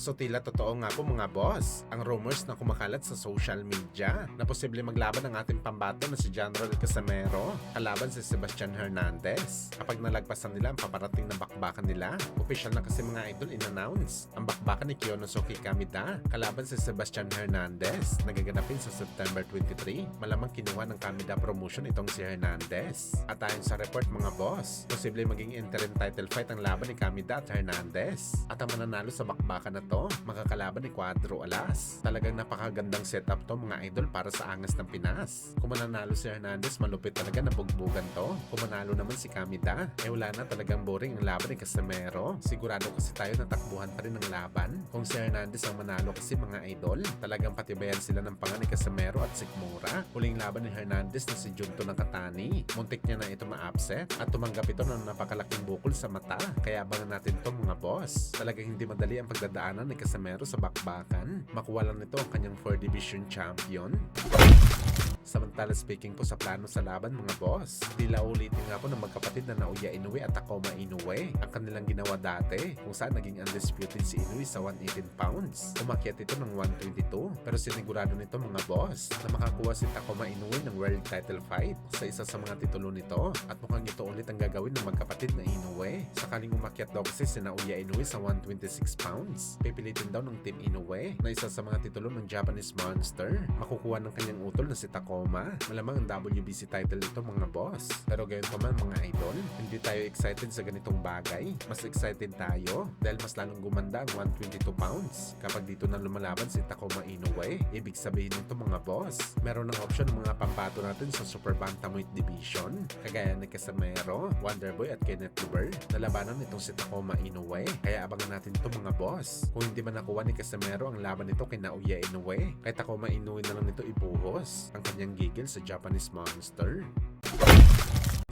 So tila totoo nga po mga boss, ang rumors na kumakalat sa social media na posible maglaban ang ating pambato na si General Casimero kalaban si Sebastian Hernandez. Kapag nalagpasan nila ang paparating na bakbakan nila, opisyal na kasi mga idol in-announce ang bakbakan ni Kiyonosuke Kamida kalaban si Sebastian Hernandez na gaganapin sa September 23. Malamang kinuha ng Kamida promotion itong si Hernandez. At ayon sa report mga boss, posible maging interim title fight ang laban ni Kamida at Hernandez. At ang mananalo sa bakbakan na to, makakalaban ni Cuadro Alas. Talagang napakagandang setup to mga idol para sa angas ng Pinas. Kung mananalo si Hernandez, malupit talaga na bugbugan to. Kung manalo naman si Kamida, wala na talagang boring ang laban ni Casimero. Sigurado kasi tayo na takbuhan pa rin ang laban. Kung si Hernandez ang manalo kasi mga idol, talagang patibayan sila ng panga ni Casimero at Sikmura. Huling laban ni Hernandez na si Junto Nakatani. Muntik niya na ito ma-upset at tumanggap ito ng napakalaking bukol sa mata. Kaya abangan natin to mga boss. Talagang hindi madali ang pagdadaanan ni Casimero sa bakbakan. Makuha lang nito ang kanyang 4 Division Champion. Samantala speaking po sa plano sa laban mga boss, tila ulitin nga po ng magkapatid na Naoya Inoue at Takuma Inoue ang kanilang ginawa dati kung saan naging undisputed si Inoue sa 118 pounds. Umakyat ito ng 122 pero sinigurado nito mga boss na makakuha si Takuma Inoue ng world title fight sa isa sa mga titulo nito at mukhang ito ulit ang gagawin ng magkapatid na Inoue. Sakaling umakyat daw kasi si Naoya Inoue sa 126 pounds, pipilitin daw ng Team Inoue na isa sa mga titulo ng Japanese Monster makukuha ng kanyang utol na si Takuma. Malamang ang WBC title ito mga boss. Pero gayon pa man mga idol, hindi tayo excited sa ganitong bagay. Mas excited tayo dahil mas lalong gumanda ang 122 pounds. Kapag dito na lumalaban si Takuma Inoue, ibig sabihin nito mga boss, meron ng option ng mga pambato natin sa Super Bantamweight Division. Kagaya ni Casimero, Wonderboy at Kenneth Luber, nalabanan itong si Takuma Inoue. Kaya abangan natin ito mga boss. Kung hindi man nakuha ni Casimero ang laban nito kay Naoya Inoue, kay Takuma Inoue na lang nito ibuhos ang kanyang gigil sa Japanese Monster.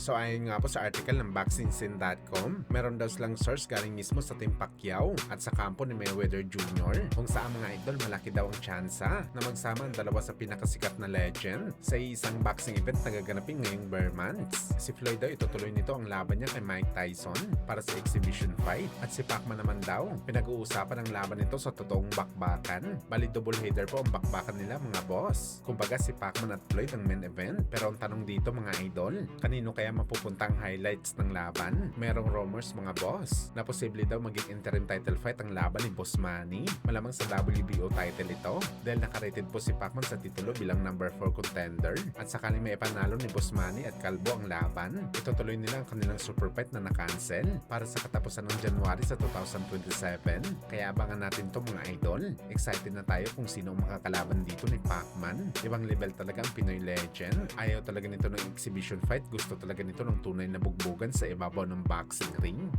So ayon nga po sa article ng BoxingScene.com, meron daw silang source galing mismo sa Team Pacquiao at sa kampo ni Mayweather Jr. kung saan mga idol malaki daw ang tsansa na magsama ang dalawa sa pinakasikat na legend sa isang boxing event na gaganapin ngayong bare months. Si Floyd daw itutuloy nito ang laban niya kay Mike Tyson para sa exhibition fight at si Pacman naman daw pinag-uusapan ang laban nito sa totoong bakbakan. Bali double header po ang bakbakan nila mga boss. Kumbaga si Pacman at Floyd ang main event pero ang tanong dito mga idol, kanino kaya mapupunta ang highlights ng laban? Merong rumors mga boss na posible daw maging interim title fight ang laban ni Boss Manny. Malamang sa WBO title ito dahil nakarated po si Pacman sa titulo bilang number 4 contender at sakaling may ipanalo ni Boss Manny at Calvo ang laban, itutuloy nila ang kanilang super fight na na-cancel para sa katapusan ng January sa 2027. Kaya abangan natin to mga idol. Excited na tayo kung sino ang makakalaban dito ni Pacman. Ibang level talaga ang Pinoy legend. Ayaw talaga nito ng exhibition fight, gusto talaga nito ng tunay na bugbugan sa ibabaw ng boxing ring.